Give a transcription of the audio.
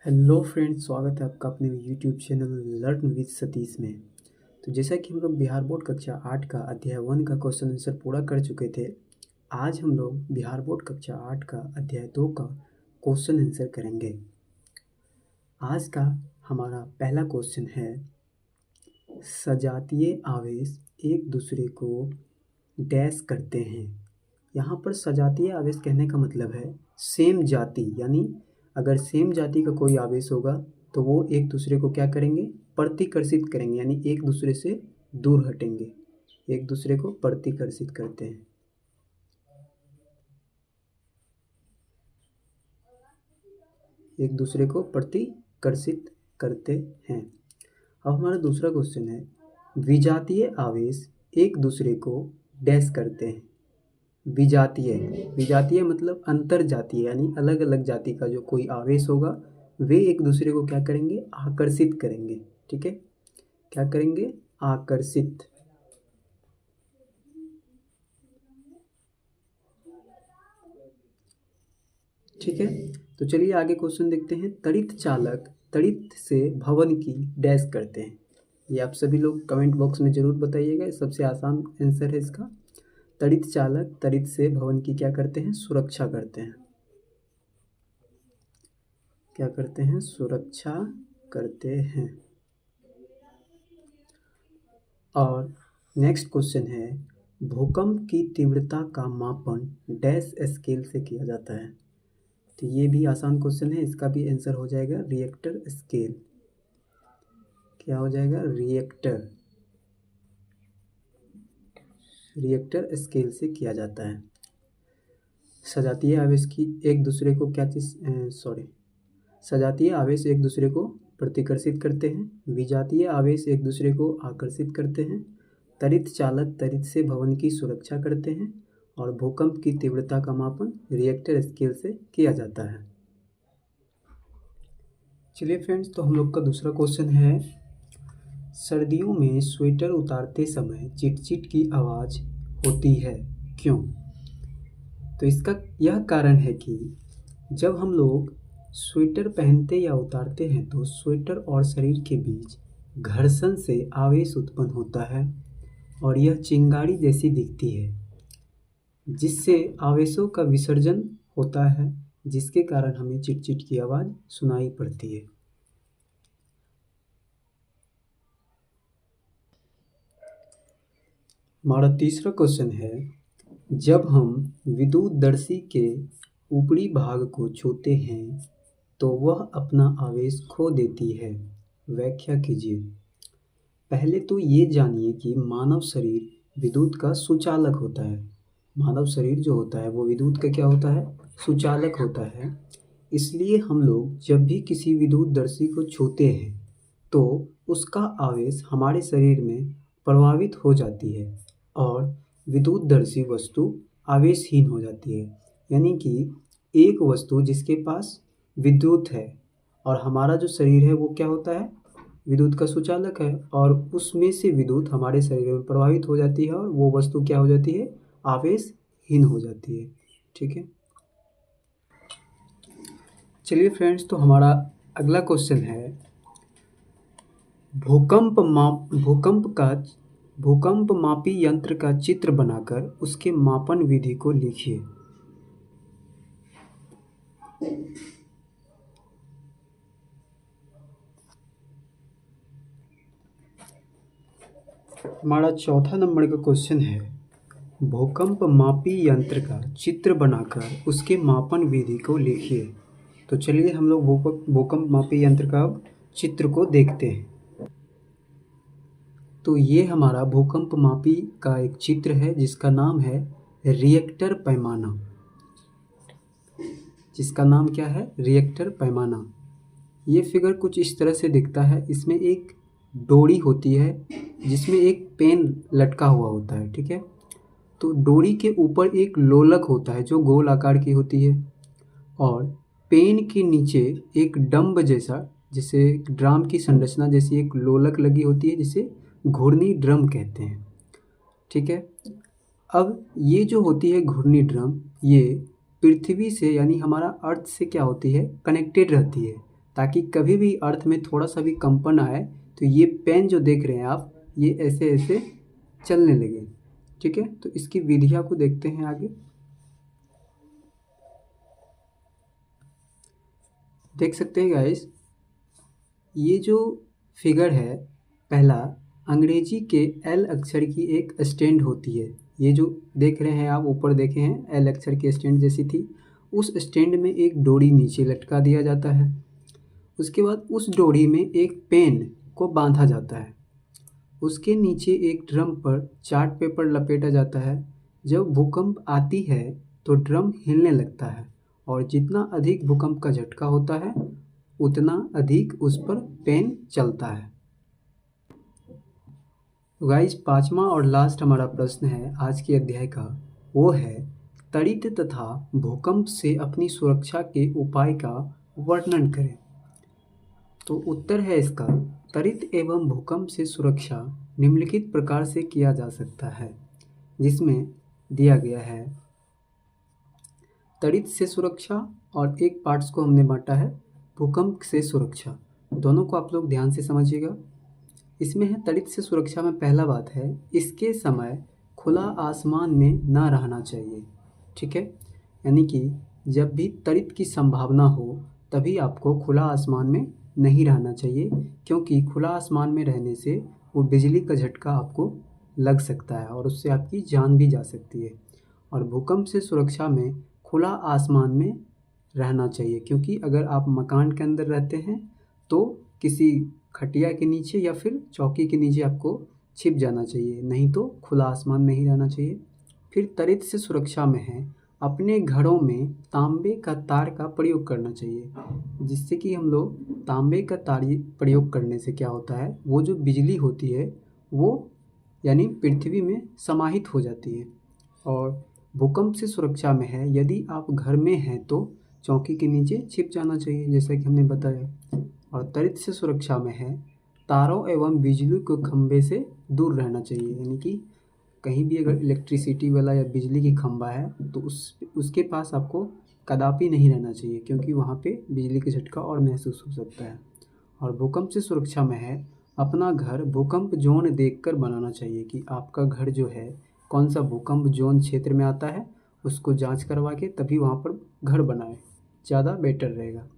Hello friends, स्वागत है आपका अपने YouTube channel learn with Satish में। तो जैसा कि हम लोग बिहार बोर्ड कक्षा 8 का अध्याय 1 का क्वेश्चन आंसर पूरा कर चुके थे। आज हम लोग बिहार बोर्ड कक्षा 8 का अध्याय 2 का क्वेश्चन आंसर करेंगे। आज का हमारा पहला क्वेश्चन है, सजातीय आवेश एक दूसरे को डैश करते हैं। यहाँ पर सजातीय आवेश कहने का मतलब है सेम जाति, यानी अगर सेम जाति का कोई आवेश होगा तो वो एक दूसरे को क्या करेंगे, प्रतिकर्षित करेंगे, यानी एक दूसरे से दूर हटेंगे, एक दूसरे को प्रतिकर्षित करते हैं। एक दूसरे को प्रतिकर्षित करते हैं। अब हमारा दूसरा क्वेश्चन है, विजातीय आवेश एक दूसरे को डैश करते हैं। विजातीय विजातीय मतलब अंतर जातीय, यानी अलग अलग जाति का जो कोई आवेश होगा वे एक दूसरे को क्या करेंगे, आकर्षित करेंगे। ठीक है, क्या करेंगे, आकर्षित। ठीक है, तो चलिए आगे क्वेश्चन देखते हैं। तड़ित चालक तड़ित से भवन की डैश करते हैं। ये आप सभी लोग कमेंट बॉक्स में जरूर बताइएगा, सबसे आसान आंसर है इसका। तड़ित चालक तड़ित से भवन की क्या करते हैं, सुरक्षा करते हैं। क्या करते हैं, सुरक्षा करते हैं। और नेक्स्ट क्वेश्चन है, भूकंप की तीव्रता का मापन डैश स्केल से किया जाता है। तो ये भी आसान क्वेश्चन है, इसका भी आंसर हो जाएगा रिएक्टर स्केल। क्या हो जाएगा, रिएक्टर स्केल से किया जाता है। सजातीय आवेश की एक दूसरे को क्या चीज सजातीय आवेश एक दूसरे को प्रतिकर्षित करते हैं। विजातीय आवेश एक दूसरे को आकर्षित करते हैं। तड़ित चालक तड़ित से भवन की सुरक्षा करते हैं। और भूकंप की तीव्रता का मापन रिएक्टर स्केल से किया जाता है। चलिए फ्रेंड्स, तो हम लोग का दूसरा क्वेश्चन है, सर्दियों में स्वेटर उतारते समय चिट-चिट की आवाज़ होती है, क्यों? तो इसका यह कारण है कि जब हम लोग स्वेटर पहनते या उतारते हैं तो स्वेटर और शरीर के बीच घर्षण से आवेश उत्पन्न होता है और यह चिंगारी जैसी दिखती है, जिससे आवेशों का विसर्जन होता है, जिसके कारण हमें चिट-चिट की आवाज़ सुनाई पड़ती है। हमारा तीसरा क्वेश्चन है, जब हम विद्युतदर्शी के ऊपरी भाग को छूते हैं तो वह अपना आवेश खो देती है, व्याख्या कीजिए। पहले तो ये जानिए कि मानव शरीर विद्युत का सुचालक होता है। मानव शरीर जो होता है वो विद्युत का क्या होता है, सुचालक होता है। इसलिए हम लोग जब भी किसी विद्युतदर्शी को छूते हैं तो उसका आवेश हमारे शरीर में प्रभावित हो जाती है और विद्युतदर्शी वस्तु आवेशहीन हो जाती है। यानी कि एक वस्तु जिसके पास विद्युत है और हमारा जो शरीर है वो क्या होता है, विद्युत का सुचालक है, और उसमें से विद्युत हमारे शरीर में प्रभावित हो जाती है और वो वस्तु क्या हो जाती है, आवेशहीन हो जाती है। ठीक है, चलिए फ्रेंड्स, तो हमारा अगला क्वेश्चन है, भूकंप मापी यंत्र का चित्र बनाकर उसके मापन विधि को लिखिए। हमारा चौथा नंबर का क्वेश्चन है, भूकंप मापी यंत्र का चित्र बनाकर उसके मापन विधि को लिखिए। तो चलिए हम लोग भूकंप मापी यंत्र का चित्र को देखते हैं। तो ये हमारा भूकंप मापी का एक चित्र है जिसका नाम है रिएक्टर पैमाना। जिसका नाम क्या है, रिएक्टर पैमाना। ये फिगर कुछ इस तरह से दिखता है। इसमें एक डोरी होती है जिसमें एक पेन लटका हुआ होता है। ठीक है, तो डोरी के ऊपर एक लोलक होता है जो गोल आकार की होती है और पेन के नीचे एक डंब जैसा, जिसे ड्रम की संरचना जैसी एक लोलक लगी होती है, जिसे घूर्णी ड्रम कहते हैं। ठीक है, अब ये जो होती है घूर्णी ड्रम, ये पृथ्वी से यानी हमारा अर्थ से क्या होती है, कनेक्टेड रहती है। ताकि कभी भी अर्थ में थोड़ा सा भी कंपन आए तो ये पेन जो देख रहे हैं आप, ये ऐसे ऐसे चलने लगे। ठीक है, तो इसकी विधियां को देखते हैं आगे। देख सकते हैं गाइस, ये जो फिगर है पहला, अंग्रेजी के एल अक्षर की एक स्टैंड होती है। ये जो देख रहे हैं आप, ऊपर देखे हैं एल अक्षर की स्टैंड जैसी थी। उस स्टैंड में एक डोरी नीचे लटका दिया जाता है। उसके बाद उस डोरी में एक पेन को बांधा जाता है। उसके नीचे एक ड्रम पर चार्ट पेपर लपेटा जाता है। जब भूकंप आती है तो ड्रम हिलने लगता है और जितना अधिक भूकंप का झटका होता है उतना अधिक उस पर पेन चलता है। गाइस, पांचवा और लास्ट हमारा प्रश्न है आज के अध्याय का, वो है त्वरित तथा भूकंप से अपनी सुरक्षा के उपाय का वर्णन करें। तो उत्तर है इसका, त्वरित एवं भूकंप से सुरक्षा निम्नलिखित प्रकार से किया जा सकता है, जिसमें दिया गया है त्वरित से सुरक्षा और एक पार्ट्स को हमने बांटा है भूकंप से सुरक्षा। दोनों को आप लोग ध्यान से समझिएगा। इसमें है त्वरित से सुरक्षा में पहला बात है, इसके समय खुला आसमान में ना रहना चाहिए। ठीक है, यानी कि जब भी त्वरित की संभावना हो तभी आपको खुला आसमान में नहीं रहना चाहिए, क्योंकि खुला आसमान में रहने से वो बिजली का झटका आपको लग सकता है और उससे आपकी जान भी जा सकती है। और भूकंप से सुरक्षा में खुला आसमान में रहना चाहिए, क्योंकि अगर आप मकान के अंदर रहते हैं तो किसी खटिया के नीचे या फिर चौकी के नीचे आपको छिप जाना चाहिए, नहीं तो खुला आसमान में ही रहना चाहिए। फिर त्वरित से सुरक्षा में है अपने घरों में तांबे का तार का प्रयोग करना चाहिए, जिससे कि हम लोग तांबे का तार प्रयोग करने से क्या होता है, वो जो बिजली होती है वो यानी पृथ्वी में समाहित हो जाती है। और भूकंप से सुरक्षा में है यदि आप घर में हैं तो चौकी के नीचे छिप जाना चाहिए, जैसा कि हमने बताया। और त्वरित से सुरक्षा में है तारों एवं बिजली के खंभे से दूर रहना चाहिए, यानी कि कहीं भी अगर इलेक्ट्रिसिटी वाला या बिजली की खंभा है तो उसके पास आपको कदापि नहीं रहना चाहिए, क्योंकि वहाँ पे बिजली का झटका और महसूस हो सकता है। और भूकंप से सुरक्षा में है अपना घर भूकंप जोन देखकर बनाना चाहिए, कि आपका घर जो है कौन सा भूकंप जोन क्षेत्र में आता है उसको जांच करवा के तभी वहाँ पर घर बनाएं, ज़्यादा बेटर रहेगा।